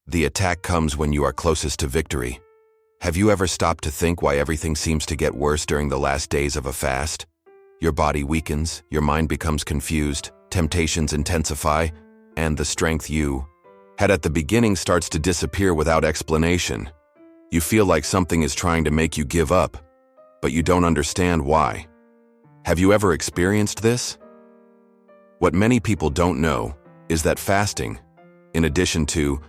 The attack comes when you are closest to victory. Have you ever stopped to think why everything seems to get worse during the last days of a fast? Your body weakens, your mind becomes confused, temptations intensify, and the strength you had at the beginning starts to disappear without explanation. You feel like something is trying to make you give up, but you don't understand why. Have you ever experienced this? What many people don't know is that fasting, in addition to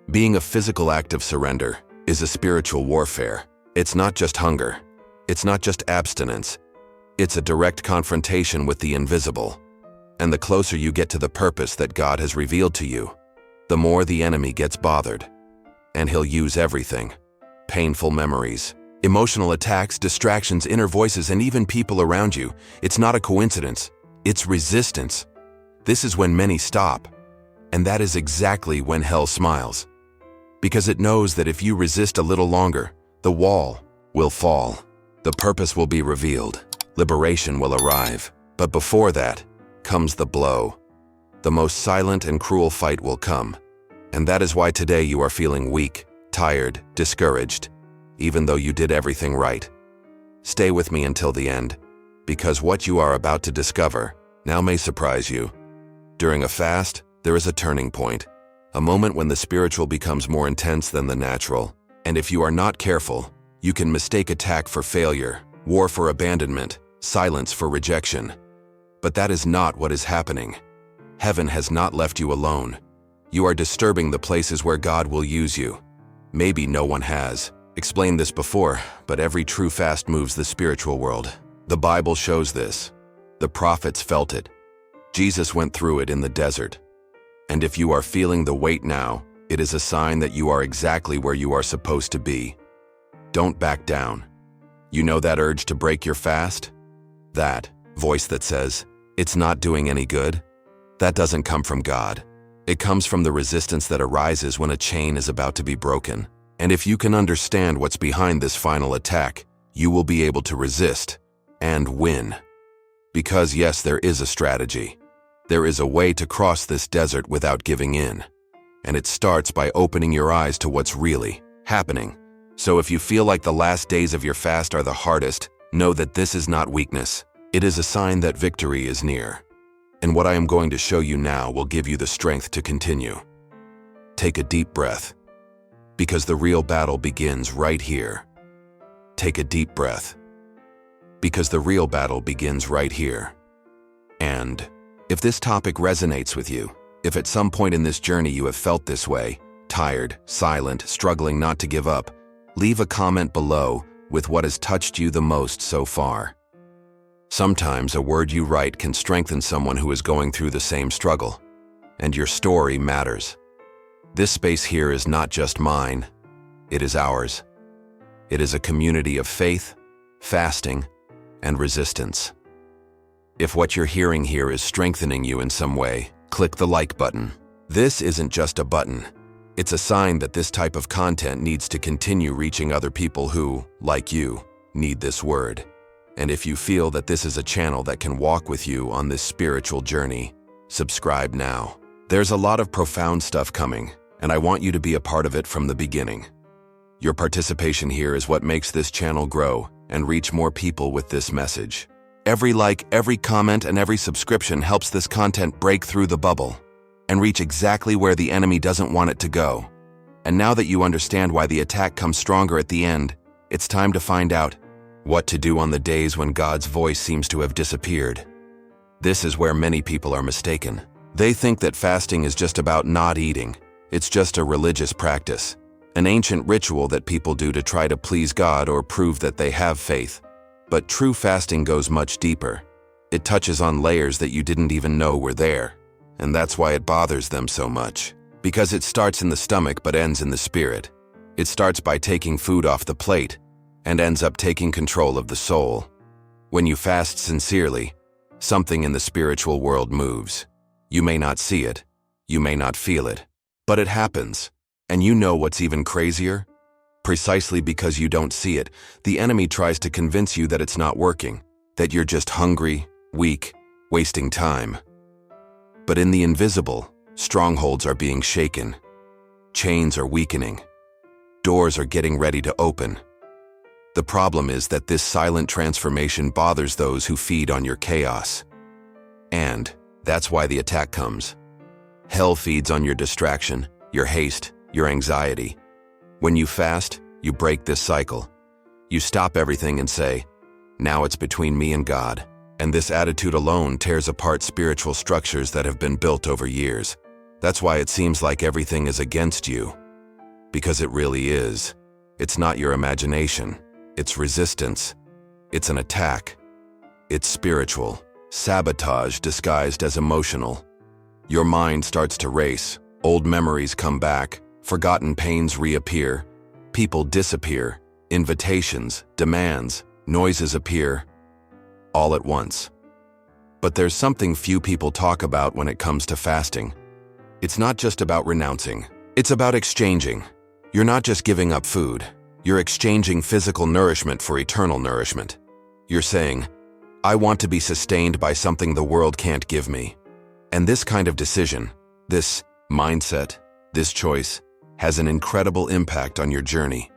being a physical act of surrender, is a spiritual warfare. It's not just hunger. It's not just abstinence. It's a direct confrontation with the invisible. And the closer you get to the purpose that God has revealed to you, the more the enemy gets bothered. And he'll use everything: painful memories, emotional attacks, distractions, inner voices, and even people around you. It's not a coincidence. It's resistance. This is when many stop. And that is exactly when hell smiles. Because it knows that if you resist a little longer, the wall will fall. The purpose will be revealed. Liberation will arrive. But before that comes the blow. The most silent and cruel fight will come. And that is why today you are feeling weak, tired, discouraged, even though you did everything right. Stay with me until the end, because what you are about to discover now may surprise you. During a fast, there is a turning point, a moment when the spiritual becomes more intense than the natural. And if you are not careful, you can mistake attack for failure, war for abandonment, silence for rejection. But that is not what is happening. Heaven has not left you alone. You are disturbing the places where God will use you. Maybe no one has explained this before, but every true fast moves the spiritual world. The Bible shows this. The prophets felt it. Jesus went through it in the desert. And if you are feeling the weight now, it is a sign that you are exactly where you are supposed to be. Don't back down. You know that urge to break your fast? That voice that says, "It's not doing any good"? That doesn't come from God. It comes from the resistance that arises when a chain is about to be broken. And if you can understand what's behind this final attack, you will be able to resist and win. Because yes, there is a strategy. There is a way to cross this desert without giving in. And it starts by opening your eyes to what's really happening. So if you feel like the last days of your fast are the hardest, know that this is not weakness. It is a sign that victory is near. And what I am going to show you now will give you the strength to continue. Take a deep breath, because the real battle begins right here. Take a deep breath, because the real battle begins right here. And if this topic resonates with you, if at some point in this journey you have felt this way, tired, silent, struggling not to give up, leave a comment below with what has touched you the most so far. Sometimes a word you write can strengthen someone who is going through the same struggle, and your story matters. This space here is not just mine, it is ours. It is a community of faith, fasting, and resistance. If what you're hearing here is strengthening you in some way, click the like button. This isn't just a button. It's a sign that this type of content needs to continue reaching other people who, like you, need this word. And if you feel that this is a channel that can walk with you on this spiritual journey, subscribe now. There's a lot of profound stuff coming, and I want you to be a part of it from the beginning. Your participation here is what makes this channel grow and reach more people with this message. Every like, every comment, and every subscription helps this content break through the bubble and reach exactly where the enemy doesn't want it to go. And now that you understand why the attack comes stronger at the end, it's time to find out what to do on the days when God's voice seems to have disappeared. This is where many people are mistaken. They think that fasting is just about not eating. It's just a religious practice, an ancient ritual that people do to try to please God or prove that they have faith. But true fasting goes much deeper. It touches on layers that you didn't even know were there. And that's why it bothers them so much. Because it starts in the stomach but ends in the spirit. It starts by taking food off the plate and ends up taking control of the soul. When you fast sincerely, something in the spiritual world moves. You may not see it, you may not feel it, but it happens. And you know what's even crazier? Precisely because you don't see it, the enemy tries to convince you that it's not working, that you're just hungry, weak, wasting time. But in the invisible, strongholds are being shaken. Chains are weakening. Doors are getting ready to open. The problem is that this silent transformation bothers those who feed on your chaos. And that's why the attack comes. Hell feeds on your distraction, your haste, your anxiety. When you fast, you break this cycle. You stop everything and say, "Now it's between me and God." And this attitude alone tears apart spiritual structures that have been built over years. That's why it seems like everything is against you. Because it really is. It's not your imagination. It's resistance. It's an attack. It's spiritual. Sabotage disguised as emotional. Your mind starts to race. Old memories come back. Forgotten pains reappear. People disappear. Invitations, demands, noises appear. All at once. But there's something few people talk about when it comes to fasting. It's not just about renouncing. It's about exchanging. You're not just giving up food. You're exchanging physical nourishment for eternal nourishment. You're saying, "I want to be sustained by something the world can't give me." And this kind of decision, this mindset, this choice, has an incredible impact on your journey.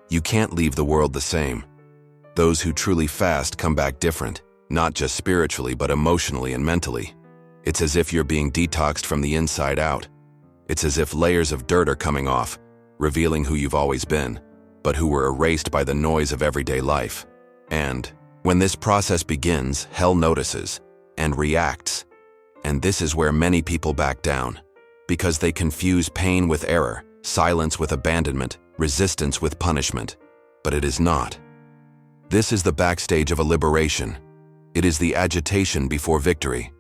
You can't leave the world the same. Those who truly fast come back different, not just spiritually but emotionally and mentally. It's as if you're being detoxed from the inside out. It's as if layers of dirt are coming off, revealing who you've always been, but who were erased by the noise of everyday life. And when this process begins, hell notices and reacts. And this is where many people back down, because they confuse pain with error, silence with abandonment, resistance with punishment. But it is not. This is the backstage of a liberation. It is the agitation before victory.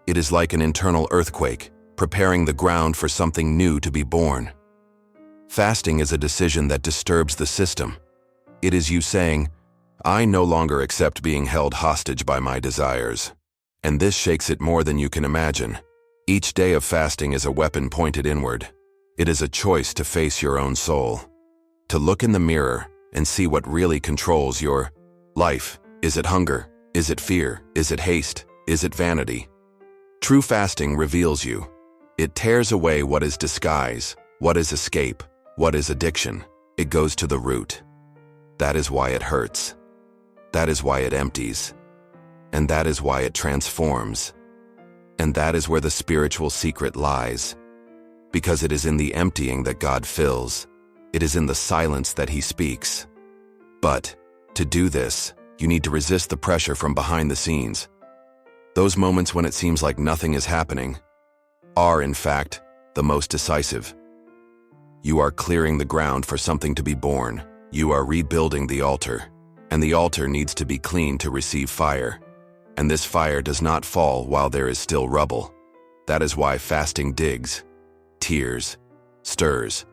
It is like an internal earthquake, preparing the ground for something new to be born. Fasting is a decision that disturbs the system. It is you saying, "I no longer accept being held hostage by my desires." And this shakes it more than you can imagine. Each day of fasting is a weapon pointed inward. It is a choice to face your own soul, to look in the mirror and see what really controls your life. Is it hunger? Is it fear? Is it haste? Is it vanity? True fasting reveals you. It tears away what is disguise, what is escape, what is addiction. It goes to the root. That is why it hurts. That is why it empties. And that is why it transforms. And that is where the spiritual secret lies. Because it is in the emptying that God fills. It is in the silence that He speaks. But to do this, you need to resist the pressure from behind the scenes. Those moments when it seems like nothing is happening are, in fact, the most decisive. You are clearing the ground for something to be born. You are rebuilding the altar. And the altar needs to be clean to receive fire. And this fire does not fall while there is still rubble. That is why fasting digs, tears, stirs,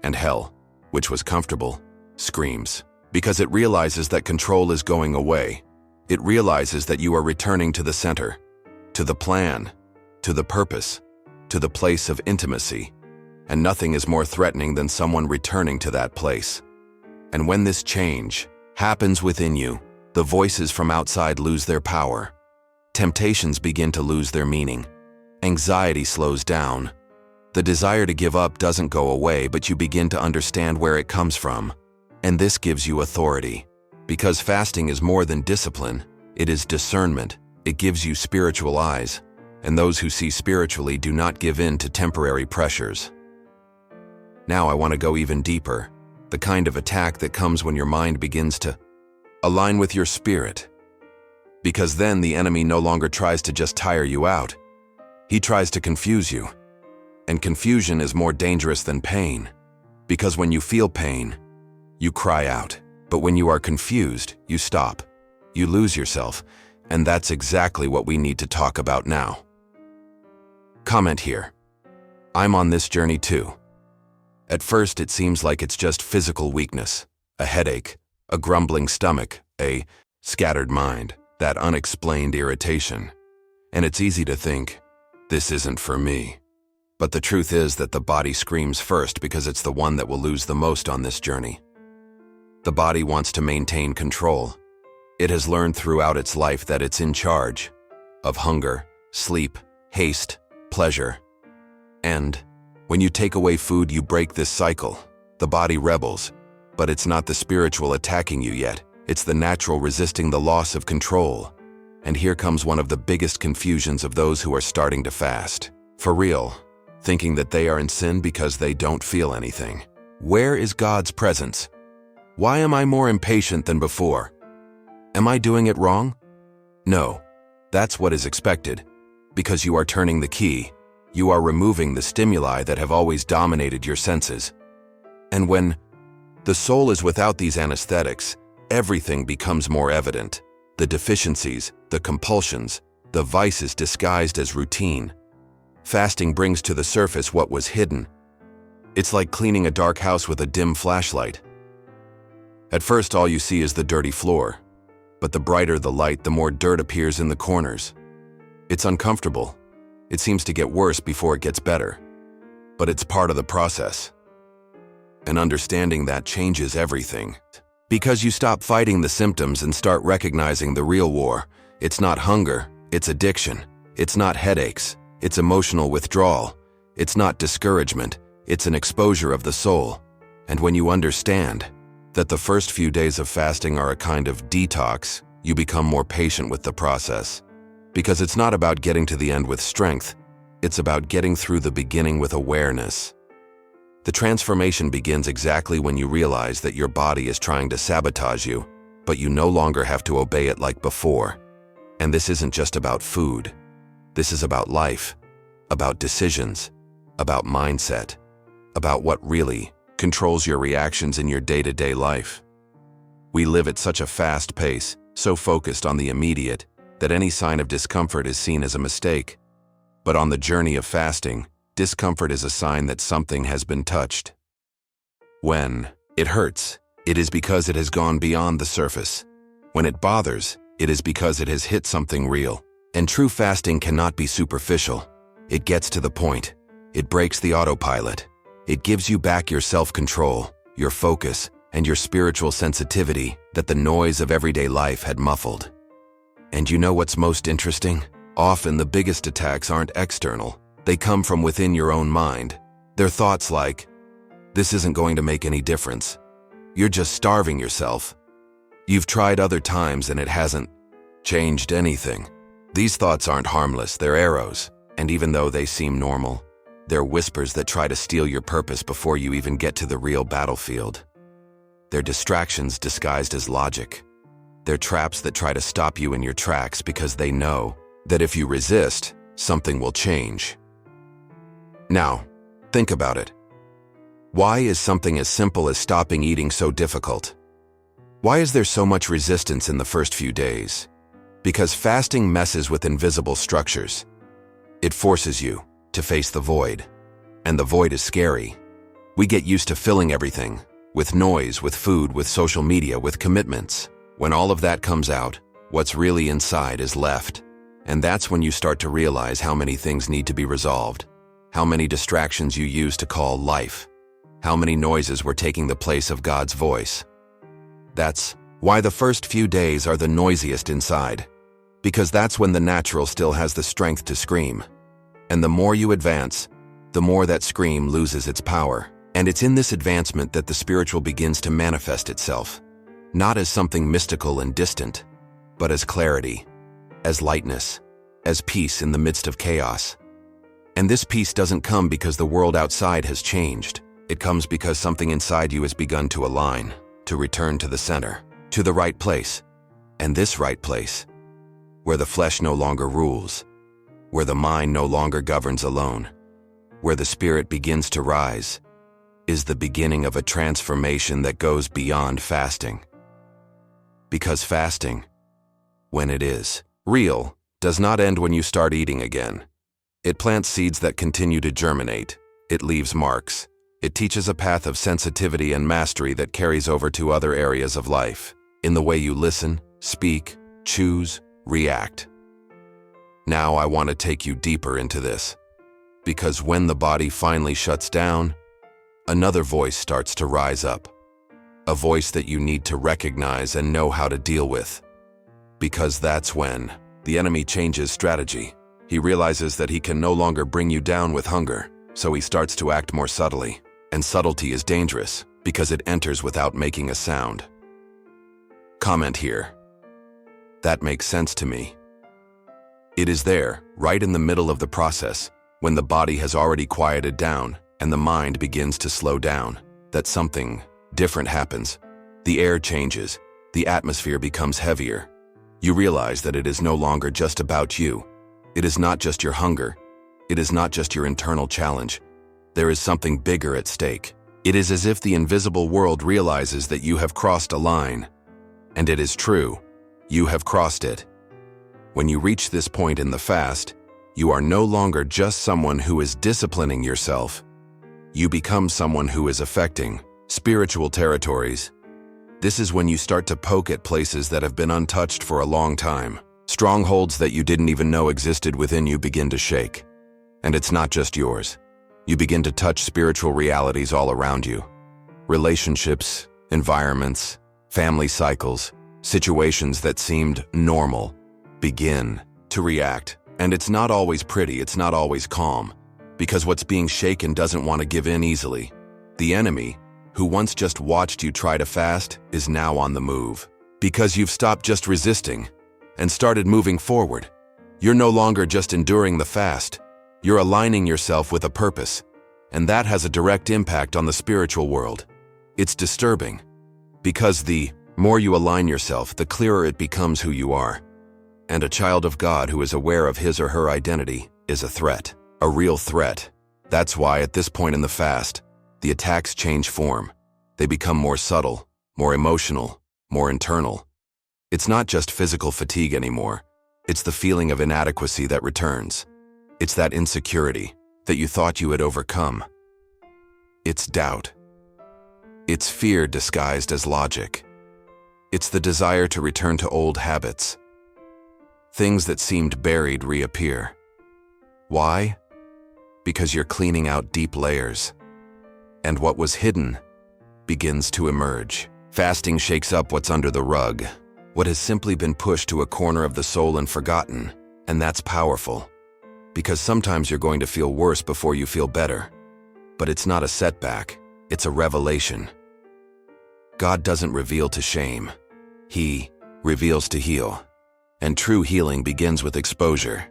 and hell, which was comfortable, screams. Because it realizes that control is going away. It realizes that you are returning to the center, to the plan, to the purpose, to the place of intimacy. And nothing is more threatening than someone returning to that place. And when this change happens within you, the voices from outside lose their power. Temptations begin to lose their meaning. Anxiety slows down. The desire to give up doesn't go away, but you begin to understand where it comes from. And this gives you authority. Because fasting is more than discipline, it is discernment. It gives you spiritual eyes. And those who see spiritually do not give in to temporary pressures. Now I want to go even deeper. The kind of attack that comes when your mind begins to align with your spirit. Because then the enemy no longer tries to just tire you out. He tries to confuse you. And confusion is more dangerous than pain. Because when you feel pain, you cry out. But when you are confused, you stop. You lose yourself. And that's exactly what we need to talk about now. Comment here. I'm on this journey too. At first it seems like it's just physical weakness, a headache, a grumbling stomach, a scattered mind, that unexplained irritation. And it's easy to think, this isn't for me. But the truth is that the body screams first because it's the one that will lose the most on this journey. The body wants to maintain control. It has learned throughout its life that it's in charge of hunger, sleep, haste, pleasure. And When you take away food, you break this cycle. The body rebels, but it's not the spiritual attacking you yet. It's the natural resisting the loss of control. And here comes one of the biggest confusions of those who are starting to fast. For real, thinking that they are in sin because they don't feel anything. Where is God's presence? Why am I more impatient than before? Am I doing it wrong? No, that's what is expected. Because you are turning the key. You are removing the stimuli that have always dominated your senses. And when the soul is without these anesthetics, everything becomes more evident. The deficiencies, the compulsions, the vices disguised as routine. Fasting brings to the surface what was hidden. It's like cleaning a dark house with a dim flashlight. At first, all you see is the dirty floor. But the brighter the light, the more dirt appears in the corners. It's uncomfortable. It seems to get worse before it gets better. But it's part of the process. And understanding that changes everything. Because you stop fighting the symptoms and start recognizing the real war. It's not hunger, it's addiction. It's not headaches, it's emotional withdrawal. It's not discouragement, it's an exposure of the soul. And when you understand that the first few days of fasting are a kind of detox, you become more patient with the process. Because it's not about getting to the end with strength, it's about getting through the beginning with awareness. The transformation begins exactly when you realize that your body is trying to sabotage you, but you no longer have to obey it like before. And this isn't just about food. This is about life, about decisions, about mindset, about what really controls your reactions in your day-to-day life. We live at such a fast pace, so focused on the immediate, that any sign of discomfort is seen as a mistake. But on the journey of fasting, discomfort is a sign that something has been touched. When it hurts, it is because it has gone beyond the surface. When it bothers, it is because it has hit something real. And true fasting cannot be superficial. It gets to the point. It breaks the autopilot. It gives you back your self-control, your focus, and your spiritual sensitivity that the noise of everyday life had muffled. And you know what's most interesting? Often the biggest attacks aren't external. They come from within your own mind. They're thoughts like, "This isn't going to make any difference. You're just starving yourself. You've tried other times and it hasn't changed anything." These thoughts aren't harmless, they're arrows. And even though they seem normal, they're whispers that try to steal your purpose before you even get to the real battlefield. They're distractions disguised as logic. They're traps that try to stop you in your tracks because they know that if you resist, something will change. Now, think about it. Why is something as simple as stopping eating so difficult? Why is there so much resistance in the first few days? Because fasting messes with invisible structures. It forces you to face the void. And the void is scary. We get used to filling everything, with noise, with food, with social media, with commitments. When all of that comes out, what's really inside is left. And that's when you start to realize how many things need to be resolved. How many distractions you use to call life. How many noises were taking the place of God's voice. That's why the first few days are the noisiest inside. Because that's when the natural still has the strength to scream. And the more you advance, the more that scream loses its power. And it's in this advancement that the spiritual begins to manifest itself. Not as something mystical and distant, but as clarity, as lightness, as peace in the midst of chaos. And this peace doesn't come because the world outside has changed. It comes because something inside you has begun to align, to return to the center, to the right place. And this right place, where the flesh no longer rules, where the mind no longer governs alone, where the spirit begins to rise, is the beginning of a transformation that goes beyond fasting. Because fasting, when it is real, does not end when you start eating again. It plants seeds that continue to germinate. It leaves marks. It teaches a path of sensitivity and mastery that carries over to other areas of life, in the way you listen, speak, choose, react. Now I want to take you deeper into this. Because when the body finally shuts down, another voice starts to rise up. A voice that you need to recognize and know how to deal with. Because that's when the enemy changes strategy. He realizes that he can no longer bring you down with hunger. so he starts to act more subtly. And subtlety is dangerous because it enters without making a sound. Comment here. That makes sense to me. It is there, right in the middle of the process, when the body has already quieted down and the mind begins to slow down, that something different happens. The air changes, the atmosphere becomes heavier. You realize that it is no longer just about you. It is not just your hunger. It is not just your internal challenge. There is something bigger at stake. It is as if the invisible world realizes that you have crossed a line. And it is true. You have crossed it. When you reach this point in the fast, you are no longer just someone who is disciplining yourself. You become someone who is affecting spiritual territories. This is when you start to poke at places that have been untouched for a long time. Strongholds that you didn't even know existed within you begin to shake. And it's not just yours. You begin to touch spiritual realities all around you. Relationships, environments, family cycles, situations that seemed normal begin to react. And it's not always pretty, it's not always calm, because what's being shaken doesn't want to give in easily. The enemy, who once just watched you try to fast, is now on the move. Because you've stopped just resisting and started moving forward. You're no longer just enduring the fast. You're aligning yourself with a purpose, and that has a direct impact on the spiritual world. It's disturbing, because the more you align yourself, the clearer it becomes who you are. And a child of God who is aware of his or her identity is a threat, a real threat. That's why at this point in the fast, the attacks change form. They become more subtle, more emotional, more internal. It's not just physical fatigue anymore. It's the feeling of inadequacy that returns. It's that insecurity that you thought you had overcome. It's doubt. It's fear disguised as logic. It's the desire to return to old habits. Things that seemed buried reappear. Why? Because you're cleaning out deep layers. And what was hidden begins to emerge. Fasting shakes up what's under the rug, what has simply been pushed to a corner of the soul and forgotten. And that's powerful. Because sometimes you're going to feel worse before you feel better. But it's not a setback, it's a revelation. God doesn't reveal to shame. He reveals to heal. And true healing begins with exposure.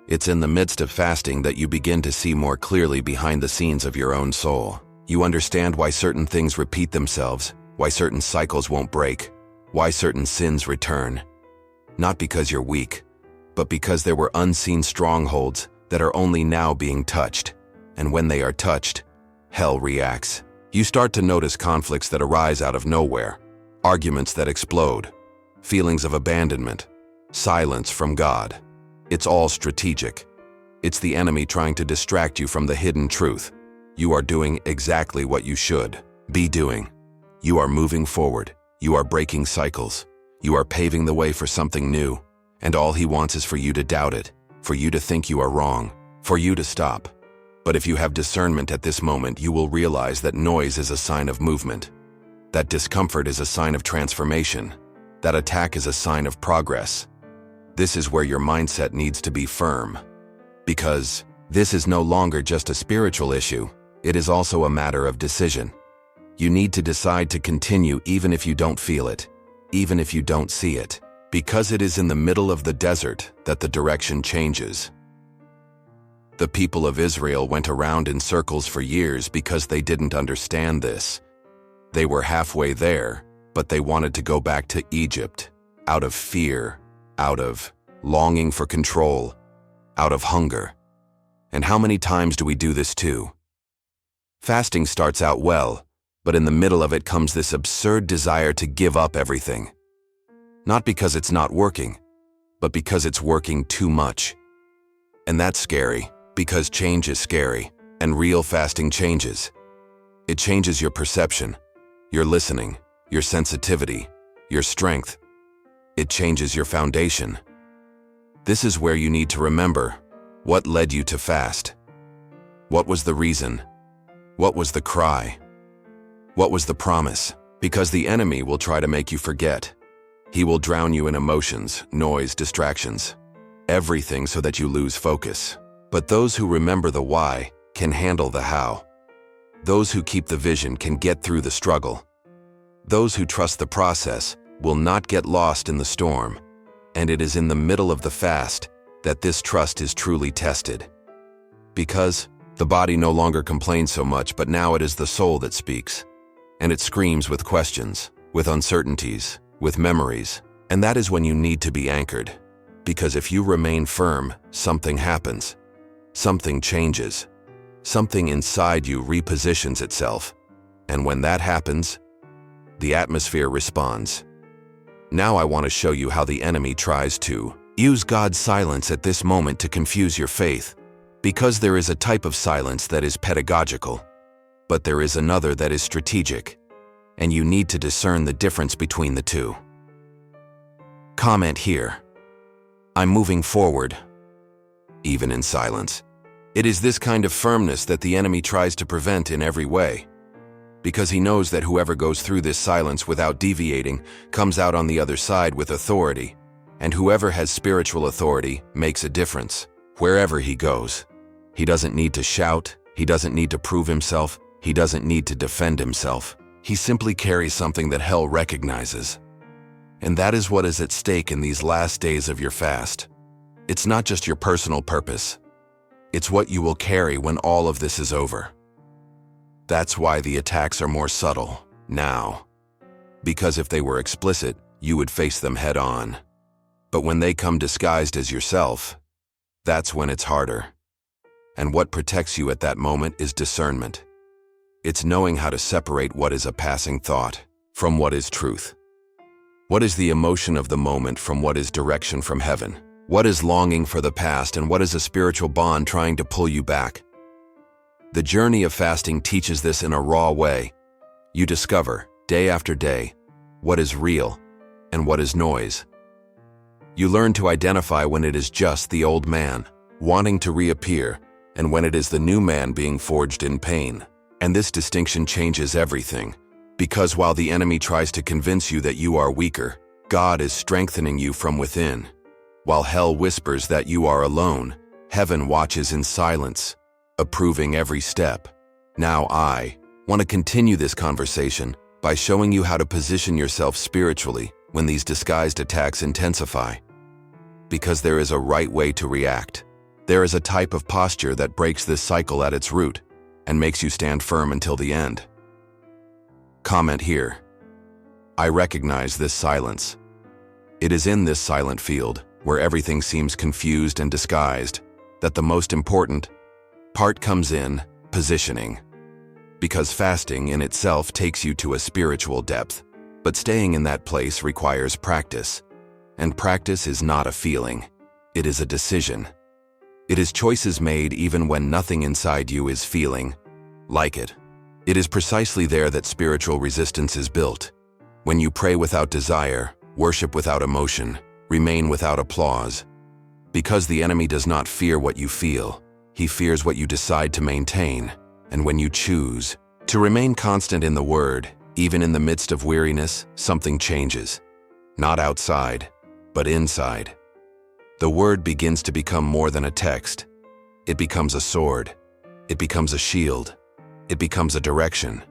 It's in the midst of fasting that you begin to see more clearly behind the scenes of your own soul. You understand why certain things repeat themselves, why certain cycles won't break, why certain sins return. Not because you're weak, but because there were unseen strongholds that are only now being touched. And when they are touched, hell reacts. You start to notice conflicts that arise out of nowhere, arguments that explode, feelings of abandonment, silence from God. It's all strategic. It's the enemy trying to distract you from the hidden truth. You are doing exactly what you should be doing. You are moving forward. You are breaking cycles. You are paving the way for something new. And all he wants is for you to doubt it, for you to think you are wrong, for you to stop. But if you have discernment at this moment, you will realize that noise is a sign of movement. That discomfort is a sign of transformation. That attack is a sign of progress. This is where your mindset needs to be firm. Because this is no longer just a spiritual issue, it is also a matter of decision. You need to decide to continue even if you don't feel it, even if you don't see it. Because it is in the middle of the desert that the direction changes. The people of Israel went around in circles for years because they didn't understand this. They were halfway there, but they wanted to go back to Egypt, out of fear, out of longing for control, out of hunger. And how many times do we do this too? Fasting starts out well, but in the middle of it comes this absurd desire to give up everything. Not because it's not working, but because it's working too much. And that's scary, because change is scary, and real fasting changes. It changes your perception, your listening, your sensitivity, your strength. It changes your foundation. This is where you need to remember what led you to fast. What was the reason? What was the cry? What was the promise? Because the enemy will try to make you forget. He will drown you in emotions, noise, distractions, everything so that you lose focus. But those who remember the why can handle the how. Those who keep the vision can get through the struggle. Those who trust the process will not get lost in the storm, and it is in the middle of the fast that this trust is truly tested. Because the body no longer complains so much, but now it is the soul that speaks, and it screams with questions, with uncertainties, with memories, and that is when you need to be anchored. Because if you remain firm, something happens. Something changes. Something inside you repositions itself. And when that happens, the atmosphere responds. Now I want to show you how the enemy tries to use God's silence at this moment to confuse your faith. Because there is a type of silence that is pedagogical, but there is another that is strategic, and you need to discern the difference between the two. Comment here. I'm moving forward, even in silence. It is this kind of firmness that the enemy tries to prevent in every way, because he knows that whoever goes through this silence without deviating comes out on the other side with authority, and whoever has spiritual authority makes a difference wherever he goes. He doesn't need to shout, he doesn't need to prove himself, he doesn't need to defend himself. He simply carries something that hell recognizes. And that is what is at stake in these last days of your fast. It's not just your personal purpose. It's what you will carry when all of this is over. That's why the attacks are more subtle now. Because if they were explicit, you would face them head on. But when they come disguised as yourself, that's when it's harder. And what protects you at that moment is discernment. It's knowing how to separate what is a passing thought from what is truth. What is the emotion of the moment from what is direction from heaven? What is longing for the past and what is a spiritual bond trying to pull you back? The journey of fasting teaches this in a raw way. You discover, day after day, what is real and what is noise. You learn to identify when it is just the old man wanting to reappear and when it is the new man being forged in pain. And this distinction changes everything, because while the enemy tries to convince you that you are weaker, God is strengthening you from within. While hell whispers that you are alone, heaven watches in silence, approving every step. Now I want to continue this conversation by showing you how to position yourself spiritually when these disguised attacks intensify. Because there is a right way to react. There is a type of posture that breaks this cycle at its root and makes you stand firm until the end. Comment here. I recognize this silence. It is in this silent field, where everything seems confused and disguised, that the most important part comes in, positioning. Because fasting in itself takes you to a spiritual depth, but staying in that place requires practice. And practice is not a feeling, it is a decision. It is choices made even when nothing inside you is feeling like it. It is precisely there that spiritual resistance is built. When you pray without desire, worship without emotion, remain without applause. Because the enemy does not fear what you feel, he fears what you decide to maintain. And when you choose to remain constant in the word, even in the midst of weariness, something changes. Not outside, but inside. The word begins to become more than a text. It becomes a sword. It becomes a shield. It becomes a direction.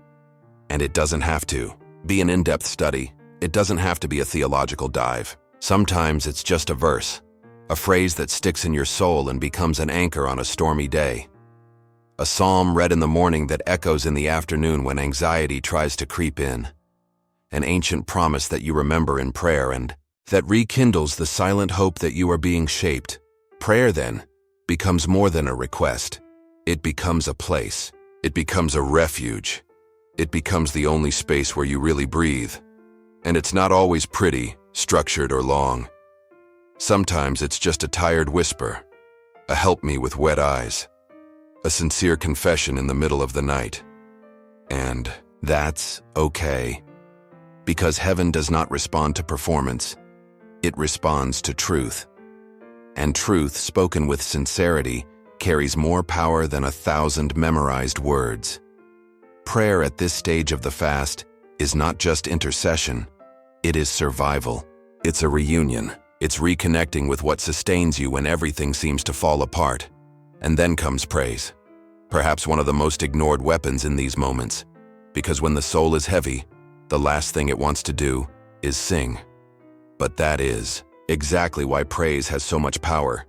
And it doesn't have to be an in-depth study. It doesn't have to be a theological dive. Sometimes it's just a verse, a phrase that sticks in your soul and becomes an anchor on a stormy day. A psalm read in the morning that echoes in the afternoon when anxiety tries to creep in. An ancient promise that you remember in prayer and that rekindles the silent hope that you are being shaped. Prayer, then, becomes more than a request. It becomes a place. It becomes a refuge. It becomes the only space where you really breathe. And it's not always pretty, structured, or long. Sometimes it's just a tired whisper, a help me with wet eyes, a sincere confession in the middle of the night. And that's okay. Because heaven does not respond to performance. It responds to truth. And truth spoken with sincerity carries more power than 1,000 memorized words. Prayer at this stage of the fast is not just intercession, it is survival. It's a reunion. It's reconnecting with what sustains you when everything seems to fall apart. And then comes praise. perhaps one of the most ignored weapons in these moments, because when the soul is heavy, the last thing it wants to do is sing. But that is exactly why praise has so much power,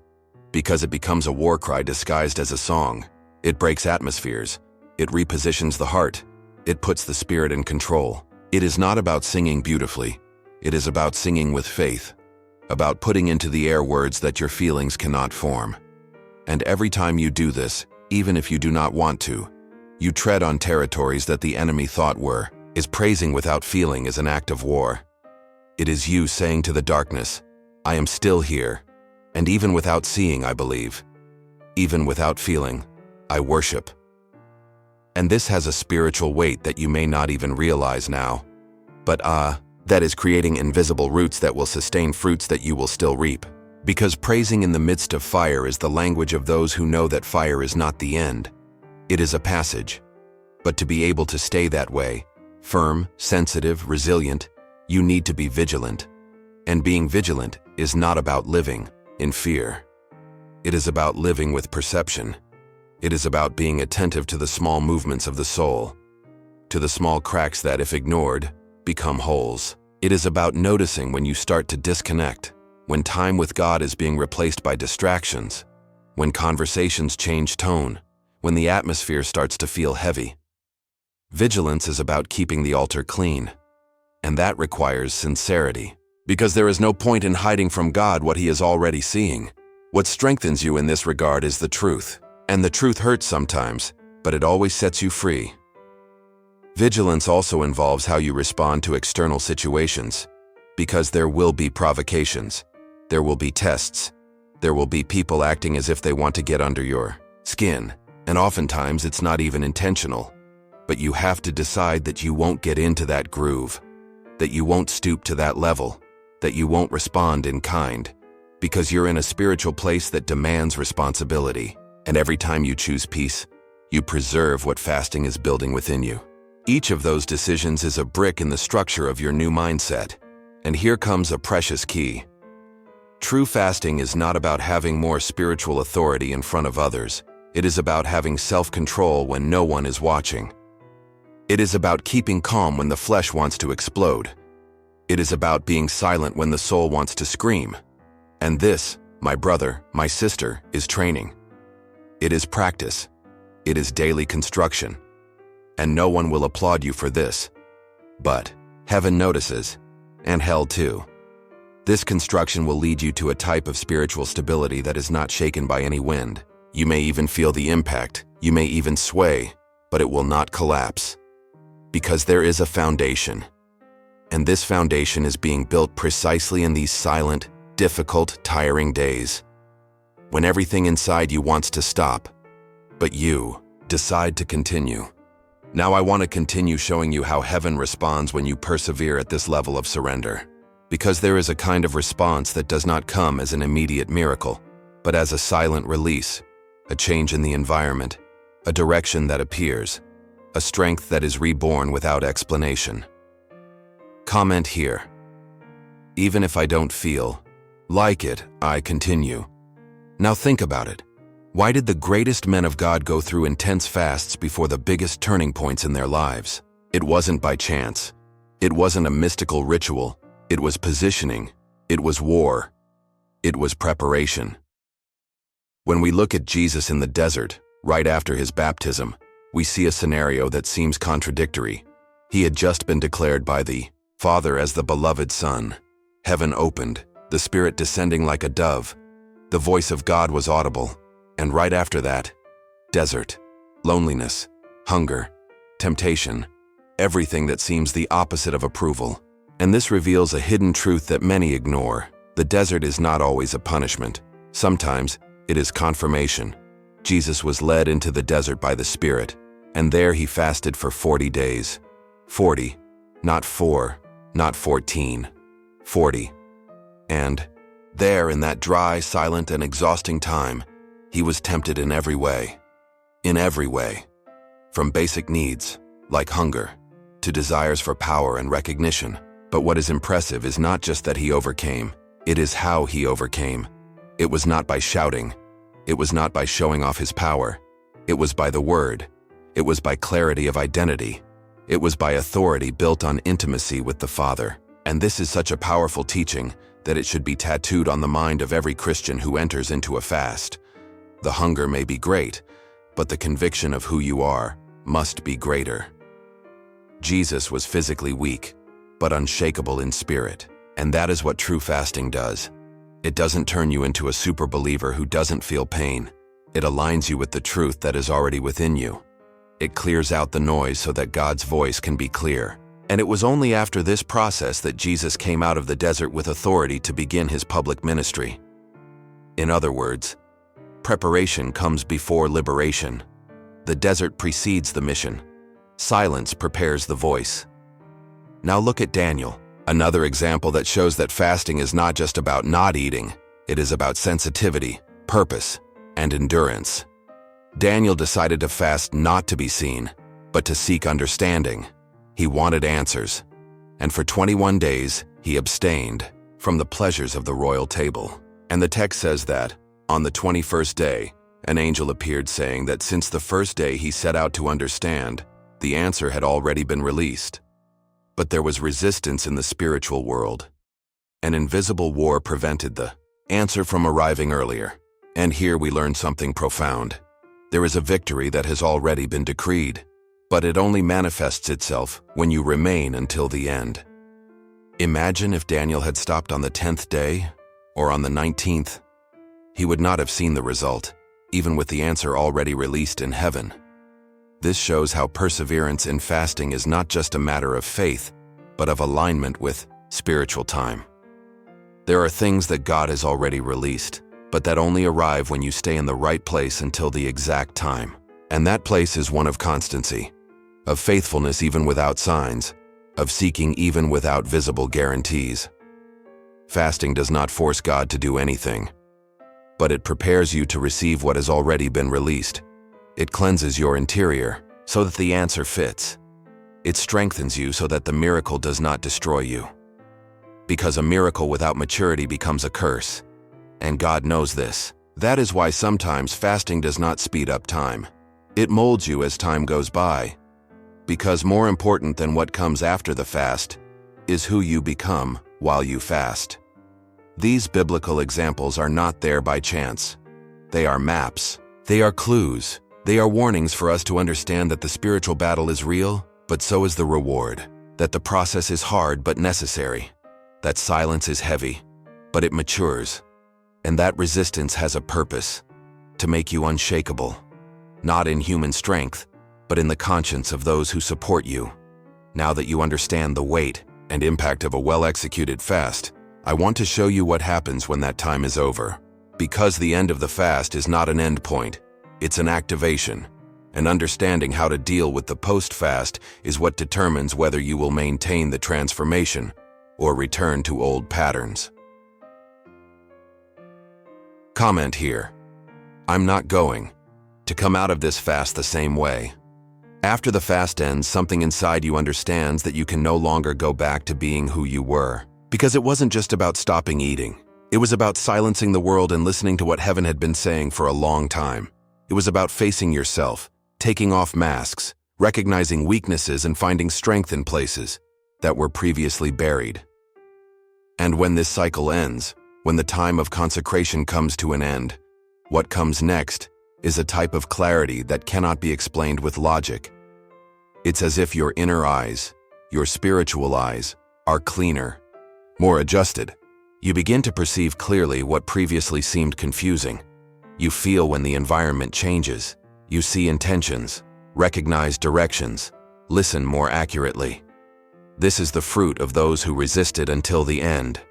because it becomes a war cry disguised as a song. It breaks atmospheres. It repositions the heart. It puts the spirit in control. It is not about singing beautifully. It is about singing with faith, about putting into the air words that your feelings cannot form. And every time you do this, even if you do not want to, you tread on territories that the enemy thought were. Is praising without feeling is an act of war. It is you saying to the darkness, I am still here, and even without seeing, I believe. Even without feeling, I worship. And this has a spiritual weight that you may not even realize now. But that is creating invisible roots that will sustain fruits that you will still reap. Because praising in the midst of fire is the language of those who know that fire is not the end. It is a passage. But to be able to stay that way, firm, sensitive, resilient, you need to be vigilant. And being vigilant is not about living in fear. It is about living with perception. It is about being attentive to the small movements of the soul, to the small cracks that, if ignored, become holes. It is about noticing when you start to disconnect, when time with God is being replaced by distractions, when conversations change tone, when the atmosphere starts to feel heavy. Vigilance is about keeping the altar clean, and that requires sincerity, because there is no point in hiding from God what He is already seeing. What strengthens you in this regard is the truth, and the truth hurts sometimes, but it always sets you free. Vigilance also involves how you respond to external situations, because there will be provocations, there will be tests, there will be people acting as if they want to get under your skin, and oftentimes it's not even intentional. But you have to decide that you won't get into that groove, that you won't stoop to that level, that you won't respond in kind, because you're in a spiritual place that demands responsibility. And every time you choose peace, you preserve what fasting is building within you. Each of those decisions is a brick in the structure of your new mindset. And here comes a precious key. True fasting is not about having more spiritual authority in front of others. It is about having self-control when no one is watching. It is about keeping calm when the flesh wants to explode. It is about being silent when the soul wants to scream. And this, my brother, my sister, is training. It is practice. It is daily construction. And no one will applaud you for this. But heaven notices, and hell too. This construction will lead you to a type of spiritual stability that is not shaken by any wind. You may even feel the impact. You may even sway, but it will not collapse. Because there is a foundation. And this foundation is being built precisely in these silent, difficult, tiring days, when everything inside you wants to stop, but you decide to continue. Now I want to continue showing you how heaven responds when you persevere at this level of surrender. Because there is a kind of response that does not come as an immediate miracle, but as a silent release, a change in the environment, a direction that appears, a strength that is reborn without explanation. Comment here. Even if I don't feel like it, I continue. Now think about it. Why did the greatest men of God go through intense fasts before the biggest turning points in their lives? It wasn't by chance. It wasn't a mystical ritual. It was positioning. It was war. It was preparation. When we look at Jesus in the desert, right after his baptism, we see a scenario that seems contradictory. He had just been declared by the Father as the beloved Son. Heaven opened, the Spirit descending like a dove. The voice of God was audible. And right after that, desert, loneliness, hunger, temptation, everything that seems the opposite of approval. And this reveals a hidden truth that many ignore. The desert is not always a punishment. Sometimes it is confirmation. Jesus was led into the desert by the Spirit, and there he fasted for 40 days. 40, not 4, not 14, 40. And there, in that dry, silent, and exhausting time, he was tempted in every way. In every way. From basic needs, like hunger, to desires for power and recognition. But what is impressive is not just that he overcame, it is how he overcame. It was not by shouting. It was not by showing off his power. It was by the word. It was by clarity of identity. It was by authority built on intimacy with the Father. And this is such a powerful teaching that it should be tattooed on the mind of every Christian who enters into a fast. The hunger may be great, but the conviction of who you are must be greater. Jesus was physically weak, but unshakable in spirit. And that is what true fasting does. It doesn't turn you into a super believer who doesn't feel pain. It aligns you with the truth that is already within you. It clears out the noise so that God's voice can be clear. And it was only after this process that Jesus came out of the desert with authority to begin his public ministry. In other words, preparation comes before liberation. The desert precedes the mission. Silence prepares the voice. Now look at Daniel, another example that shows that fasting is not just about not eating. It is about sensitivity, purpose, and endurance. Daniel decided to fast not to be seen, but to seek understanding. He wanted answers, and for 21 days he abstained from the pleasures of the royal table. And the text says that, on the 21st day, an angel appeared saying that since the first day he set out to understand, the answer had already been released. But there was resistance in the spiritual world. An invisible war prevented the answer from arriving earlier. And here we learn something profound. There is a victory that has already been decreed, but it only manifests itself when you remain until the end. Imagine if Daniel had stopped on the 10th day or on the 19th. He would not have seen the result, even with the answer already released in heaven. This shows how perseverance in fasting is not just a matter of faith, but of alignment with spiritual time. There are things that God has already released, but that only arrive when you stay in the right place until the exact time. And that place is one of constancy, of faithfulness even without signs, of seeking even without visible guarantees. Fasting does not force God to do anything, but it prepares you to receive what has already been released. It cleanses your interior so that the answer fits. It strengthens you so that the miracle does not destroy you. Because a miracle without maturity becomes a curse. And God knows this. That is why sometimes fasting does not speed up time. It molds you as time goes by. Because more important than what comes after the fast is who you become while you fast. These biblical examples are not there by chance. They are maps. They are clues. They are warnings for us to understand that the spiritual battle is real, but so is the reward. That the process is hard but necessary. That silence is heavy, but it matures. And that resistance has a purpose, to make you unshakable. Not in human strength, but in the conscience of those who support you. Now that you understand the weight and impact of a well-executed fast, I want to show you what happens when that time is over. Because the end of the fast is not an end point, it's an activation. And understanding how to deal with the post-fast is what determines whether you will maintain the transformation or return to old patterns. Comment here. I'm not going to come out of this fast the same way. After the fast ends, something inside you understands that you can no longer go back to being who you were. Because it wasn't just about stopping eating. It was about silencing the world and listening to what heaven had been saying for a long time. It was about facing yourself, taking off masks, recognizing weaknesses and finding strength in places that were previously buried. And when this cycle ends, when the time of consecration comes to an end, what comes next is a type of clarity that cannot be explained with logic. It's as if your inner eyes, your spiritual eyes, are cleaner, more adjusted. You begin to perceive clearly what previously seemed confusing. You feel when the environment changes. You see intentions, recognize directions, listen more accurately. This is the fruit of those who resisted until the end.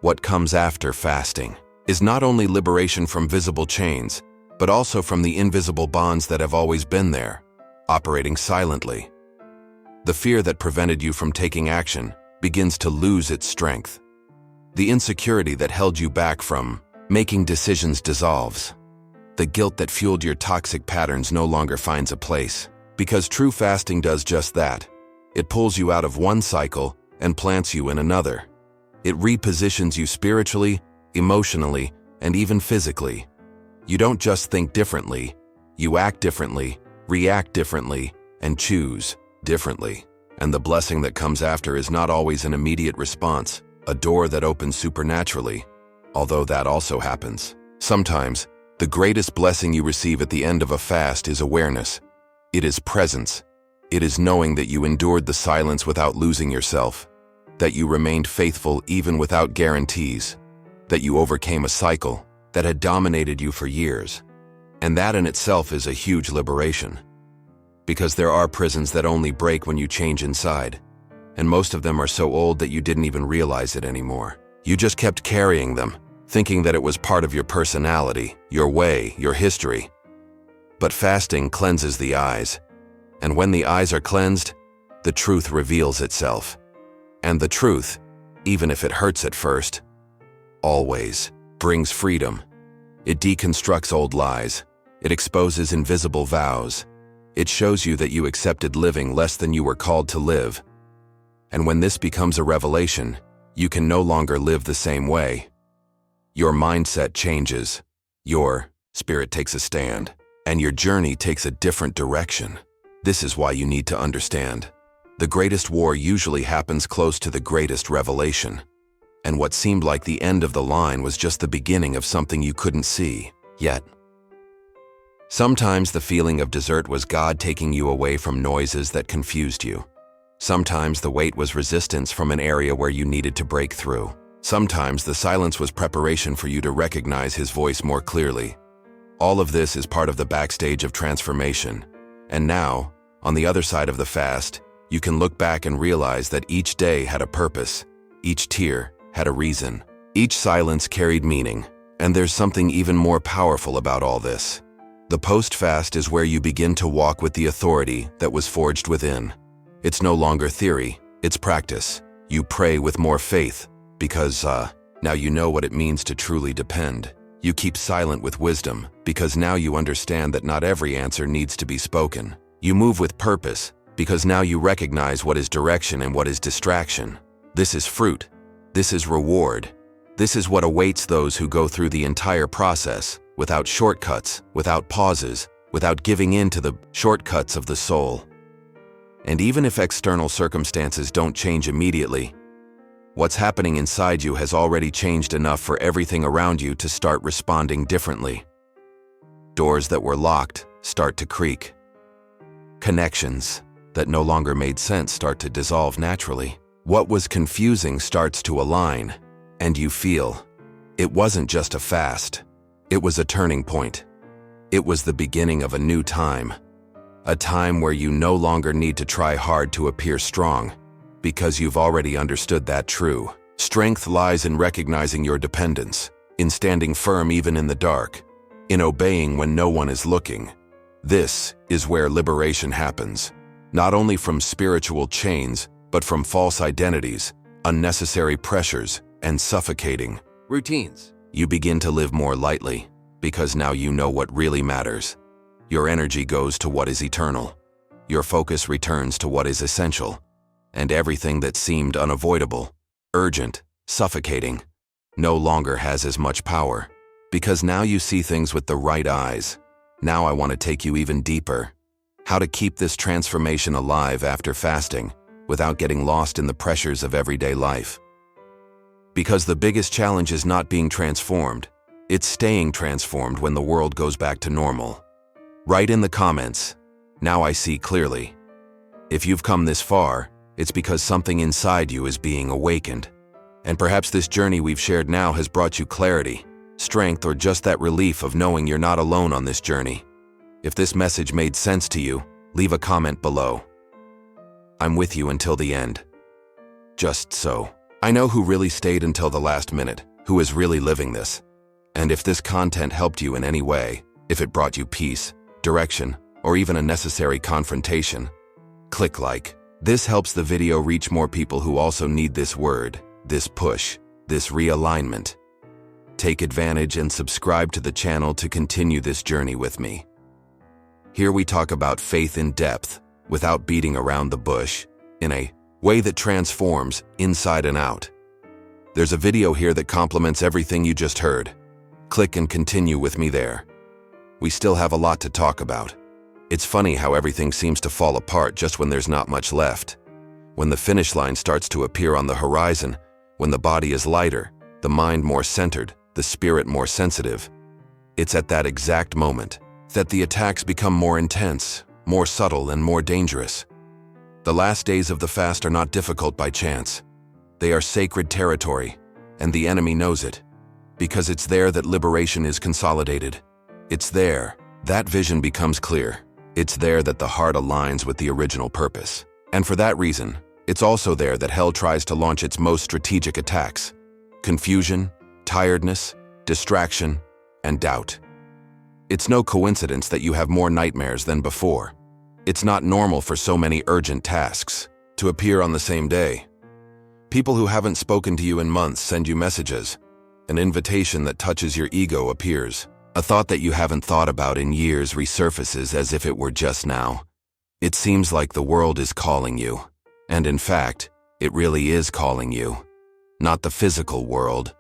What comes after fasting is not only liberation from visible chains, but also from the invisible bonds that have always been there, operating silently. The fear that prevented you from taking action begins to lose its strength. The insecurity that held you back from making decisions dissolves. The guilt that fueled your toxic patterns no longer finds a place. Because true fasting does just that. It pulls you out of one cycle and plants you in another. It repositions you spiritually, emotionally, and even physically. You don't just think differently, You act differently, react differently, and choose differently. And the blessing that comes after is not always an immediate response, a door that opens supernaturally, although that also happens. Sometimes, the greatest blessing you receive at the end of a fast is awareness. It is presence. It is knowing that you endured the silence without losing yourself, that you remained faithful even without guarantees, that you overcame a cycle that had dominated you for years. And that in itself is a huge liberation. Because there are prisons that only break when you change inside, and most of them are so old that you didn't even realize it anymore. You just kept carrying them, thinking that it was part of your personality, your way, your history. But fasting cleanses the eyes, and when the eyes are cleansed, the truth reveals itself. And the truth, even if it hurts at first, always brings freedom. It deconstructs old lies. It exposes invisible vows. It shows you that you accepted living less than you were called to live. And when this becomes a revelation, you can no longer live the same way. Your mindset changes. Your spirit takes a stand, and your journey takes a different direction. This is why you need to understand. The greatest war usually happens close to the greatest revelation. And what seemed like the end of the line was just the beginning of something you couldn't see yet. Sometimes the feeling of desert was God taking you away from noises that confused you. Sometimes the weight was resistance from an area where you needed to break through. Sometimes the silence was preparation for you to recognize His voice more clearly. All of this is part of the backstage of transformation. And now, on the other side of the fast, you can look back and realize that each day had a purpose. Each tear had a reason. Each silence carried meaning. And there's something even more powerful about all this. The post-fast is where you begin to walk with the authority that was forged within. It's no longer theory, it's practice. You pray with more faith because now you know what it means to truly depend. You keep silent with wisdom because now you understand that not every answer needs to be spoken. You move with purpose because now you recognize what is direction and what is distraction. This is fruit. This is reward. This is what awaits those who go through the entire process without shortcuts, without pauses, without giving in to the shortcuts of the soul. And even if external circumstances don't change immediately, what's happening inside you has already changed enough for everything around you to start responding differently. Doors that were locked start to creak. Connections that no longer made sense start to dissolve naturally. What was confusing starts to align, and you feel it wasn't just a fast. It was a turning point. It was the beginning of a new time. A time where you no longer need to try hard to appear strong, because you've already understood that true strength lies in recognizing your dependence, in standing firm even in the dark, in obeying when no one is looking. This is where liberation happens, not only from spiritual chains, but from false identities, unnecessary pressures, and suffocating routines. You begin to live more lightly, because now you know what really matters. Your energy goes to what is eternal. Your focus returns to what is essential. And everything that seemed unavoidable, urgent, suffocating, no longer has as much power. Because now you see things with the right eyes. Now I want to take you even deeper. How to keep this transformation alive after fasting, without getting lost in the pressures of everyday life. Because the biggest challenge is not being transformed, it's staying transformed when the world goes back to normal. Write in the comments, "Now I see clearly." If you've come this far, it's because something inside you is being awakened. And perhaps this journey we've shared now has brought you clarity, strength, or just that relief of knowing you're not alone on this journey. If this message made sense to you, leave a comment below. I'm with you until the end. Just so. I know who really stayed until the last minute, who is really living this. And if this content helped you in any way, if it brought you peace, direction, or even a necessary confrontation, click like. This helps the video reach more people who also need this word, this push, this realignment. Take advantage and subscribe to the channel to continue this journey with me. Here we talk about faith in depth, without beating around the bush, in a way that transforms inside and out. There's a video here that complements everything you just heard. Click and continue with me there. we still have a lot to talk about. It's funny how everything seems to fall apart just when there's not much left. When the finish line starts to appear on the horizon, when the body is lighter, the mind more centered, the spirit more sensitive, it's at that exact moment that the attacks become more intense, more subtle, and more dangerous. The last days of the fast are not difficult by chance. They are sacred territory, and the enemy knows it, because it's there that liberation is consolidated. It's there that vision becomes clear. It's there that the heart aligns with the original purpose. And for that reason, it's also there that hell tries to launch its most strategic attacks: confusion, tiredness, distraction, and doubt. It's no coincidence that you have more nightmares than before. It's not normal for so many urgent tasks to appear on the same day. People who haven't spoken to you in months send you messages. An invitation that touches your ego appears. A thought that you haven't thought about in years resurfaces as if it were just now. It seems like the world is calling you. And in fact, it really is calling you. Not the physical world,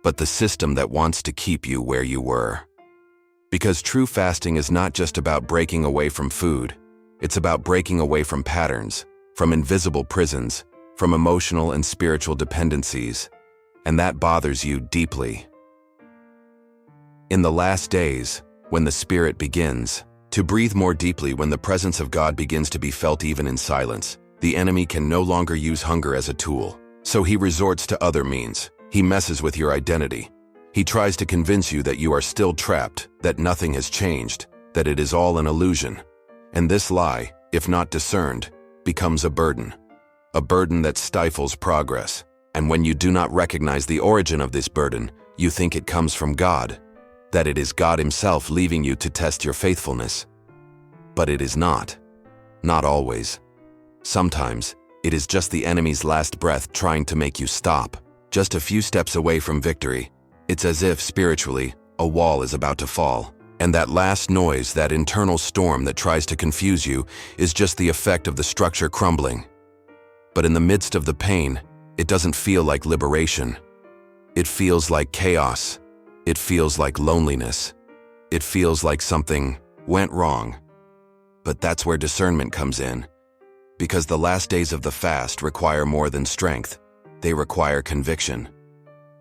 but the system that wants to keep you where you were. Because true fasting is not just about breaking away from food. It's about breaking away from patterns, from invisible prisons, from emotional and spiritual dependencies. And that bothers you deeply. In the last days, when the Spirit begins to breathe more deeply, when the presence of God begins to be felt even in silence, the enemy can no longer use hunger as a tool. So he resorts to other means. He messes with your identity. He tries to convince you that you are still trapped, that nothing has changed, that it is all an illusion. And this lie, if not discerned, becomes a burden that stifles progress. And when you do not recognize the origin of this burden, you think it comes from God, that it is God Himself leaving you to test your faithfulness. But it is not. Not always. Sometimes, it is just the enemy's last breath trying to make you stop. Just a few steps away from victory, it's as if, spiritually, a wall is about to fall. And that last noise, that internal storm that tries to confuse you, is just the effect of the structure crumbling. But in the midst of the pain, it doesn't feel like liberation. It feels like chaos. It feels like loneliness. It feels like something went wrong. But that's where discernment comes in. Because the last days of the fast require more than strength. They require conviction.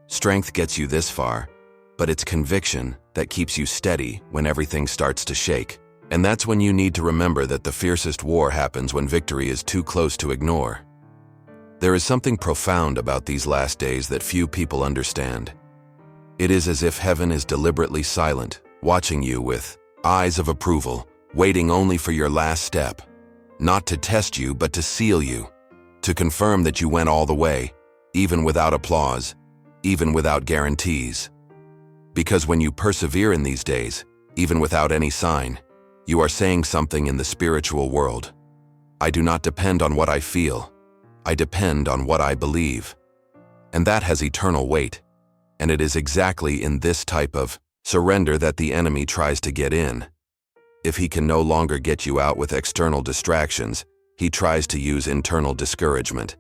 Strength gets you this far, but it's conviction that keeps you steady when everything starts to shake. And that's when you need to remember that the fiercest war happens when victory is too close to ignore. There is something profound about these last days that few people understand. It is as if heaven is deliberately silent, watching you with eyes of approval, waiting only for your last step. Not to test you, but to seal you, to confirm that you went all the way, even without applause, even without guarantees. Because when you persevere in these days, even without any sign, you are saying something in the spiritual world. I do not depend on what I feel. I depend on what I believe. And that has eternal weight. And it is exactly in this type of surrender that the enemy tries to get in. If he can no longer get you out with external distractions, he tries to use internal discouragement.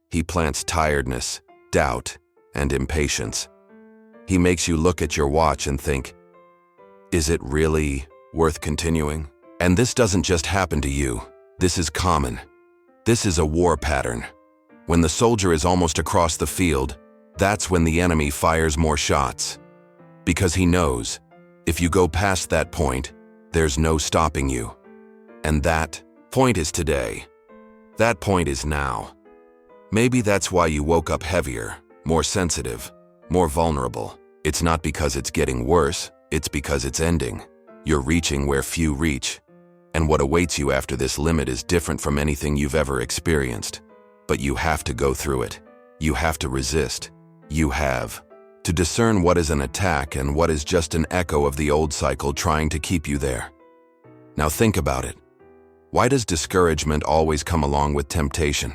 He plants tiredness, doubt, and impatience. He makes you look at your watch and think, is it really worth continuing? And this doesn't just happen to you. This is common. This is a war pattern. When the soldier is almost across the field, that's when the enemy fires more shots. Because he knows, if you go past that point, there's no stopping you. And that point is today. That point is now. Maybe that's why you woke up heavier, more sensitive, more vulnerable. It's not because it's getting worse, it's because it's ending. You're reaching where few reach. And what awaits you after this limit is different from anything you've ever experienced. But you have to go through it. You have to resist. You have to discern what is an attack and what is just an echo of the old cycle trying to keep you there. Now think about it. Why does discouragement always come along with temptation?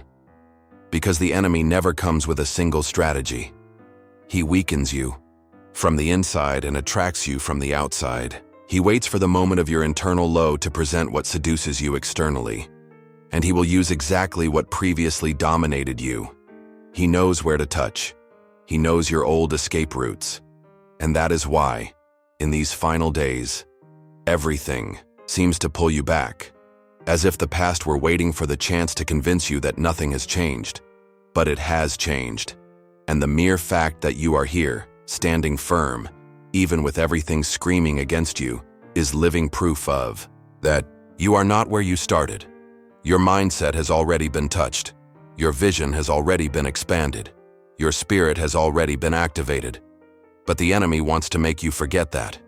Because the enemy never comes with a single strategy. He weakens you from the inside and attracts you from the outside. He waits for the moment of your internal low to present what seduces you externally. And he will use exactly what previously dominated you. He knows where to touch. He knows your old escape routes. And that is why, in these final days, Everything seems to pull you back, as if the past were waiting for the chance to convince you that nothing has changed. But it has changed. And the mere fact that you are here, standing firm, even with everything screaming against you, is living proof of that you are not where you started. Your mindset has already been touched. Your vision has already been expanded. Your spirit has already been activated. But the enemy wants to make you forget that.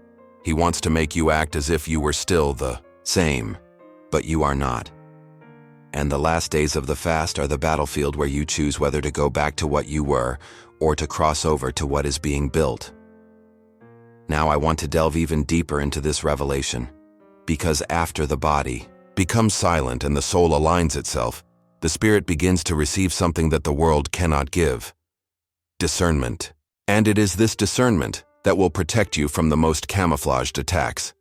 He wants to make you act as if you were still the same, but you are not. And the last days of the fast are the battlefield where you choose whether to go back to what you were or to cross over to what is being built. Now I want to delve even deeper into this revelation, because after the body becomes silent and the soul aligns itself, the spirit begins to receive something that the world cannot give: discernment. And it is this discernment that will protect you from the most camouflaged attacks,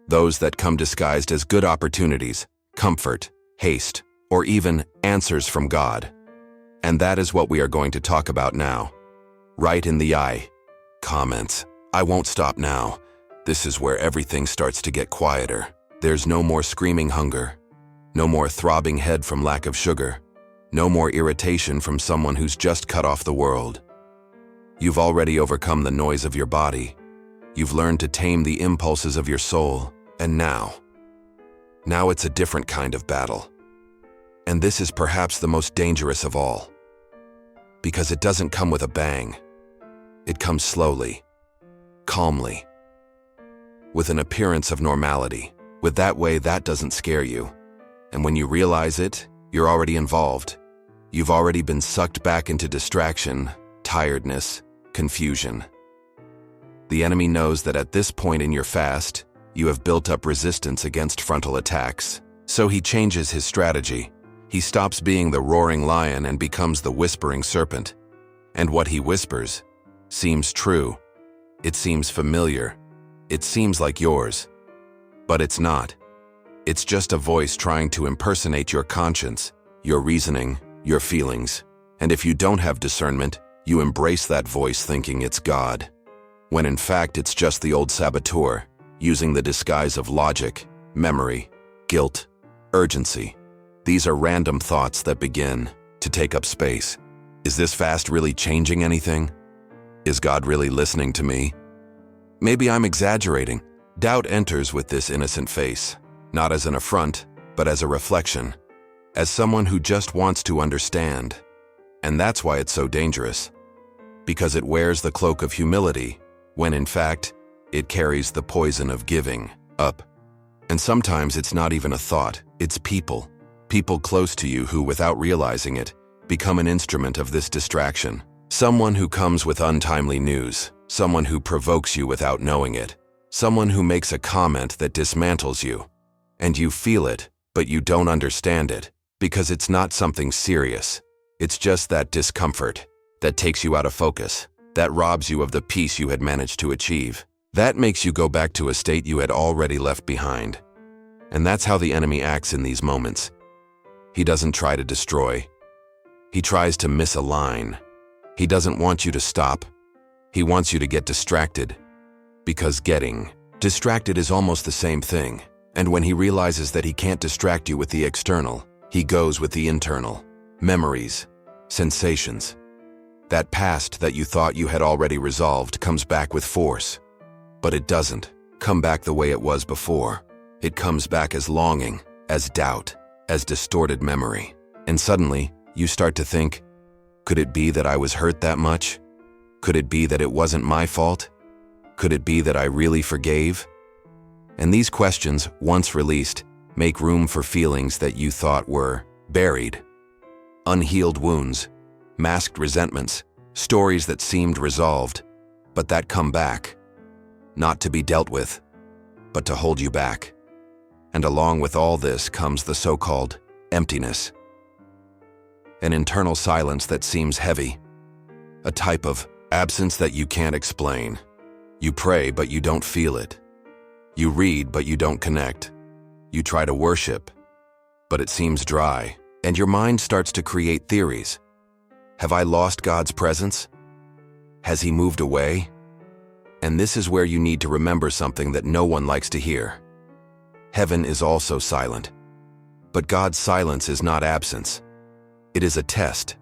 those that come disguised as good opportunities, comfort, haste, or even answers from God. And that is what we are going to talk about now. Right in the eye. Comments. I won't stop now. This is where everything starts to get quieter. There's no more screaming hunger. No more throbbing head from lack of sugar. No more irritation from someone who's just cut off the world. You've already overcome the noise of your body. You've learned to tame the impulses of your soul. And now it's a different kind of battle. And this is perhaps the most dangerous of all. Because it doesn't come with a bang. It comes slowly, calmly, with an appearance of normality. With that way, that doesn't scare you. And when you realize it, you're already involved. You've already been sucked back into distraction, tiredness, confusion. The enemy knows that at this point in your fast, you have built up resistance against frontal attacks. So he changes his strategy. He stops being the roaring lion and becomes the whispering serpent. And what he whispers seems true. It seems familiar. It seems like yours. But it's not. It's just a voice trying to impersonate your conscience, your reasoning, your feelings. And if you don't have discernment, you embrace that voice thinking it's God, when in fact it's just the old saboteur, using the disguise of logic, memory, guilt, urgency. These are random thoughts that begin to take up space. Is this fast really changing anything? Is God really listening to me? Maybe I'm exaggerating. Doubt enters with this innocent face, not as an affront, but as a reflection, as someone who just wants to understand. And that's why it's so dangerous. Because it wears the cloak of humility, when in fact, it carries the poison of giving up. And sometimes it's not even a thought, it's people. People close to you who, without realizing it, become an instrument of this distraction. Someone who comes with untimely news, someone who provokes you without knowing it, someone who makes a comment that dismantles you. And you feel it, but you don't understand it, because it's not something serious. It's just that discomfort that takes you out of focus, that robs you of the peace you had managed to achieve. That makes you go back to a state you had already left behind. And that's how the enemy acts in these moments. He doesn't try to destroy. He tries to misalign. He doesn't want you to stop. He wants you to get distracted. Because getting distracted is almost the same thing. And when he realizes that he can't distract you with the external, he goes with the internal. Memories, sensations. That past that you thought you had already resolved comes back with force. But it doesn't come back the way it was before. It comes back as longing, as doubt, as distorted memory. And suddenly, you start to think, could it be that I was hurt that much? Could it be that it wasn't my fault? Could it be that I really forgave? And these questions, once released, make room for feelings that you thought were buried. Unhealed wounds, masked resentments, stories that seemed resolved, but that come back. Not to be dealt with, but to hold you back. And along with all this comes the so-called emptiness. An internal silence that seems heavy. A type of absence that you can't explain. You pray, but you don't feel it. You read, but you don't connect. You try to worship, but it seems dry. And your mind starts to create theories. Have I lost God's presence? Has he moved away? And this is where you need to remember something that no one likes to hear. Heaven is also silent. But God's silence is not absence. It is a test.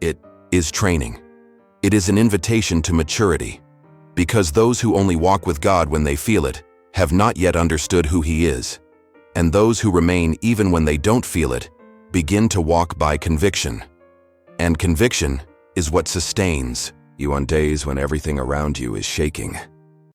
It is training. It is an invitation to maturity. Because those who only walk with God when they feel it have not yet understood who He is. And those who remain even when they don't feel it begin to walk by conviction. And conviction is what sustains you on days when everything around you is shaking.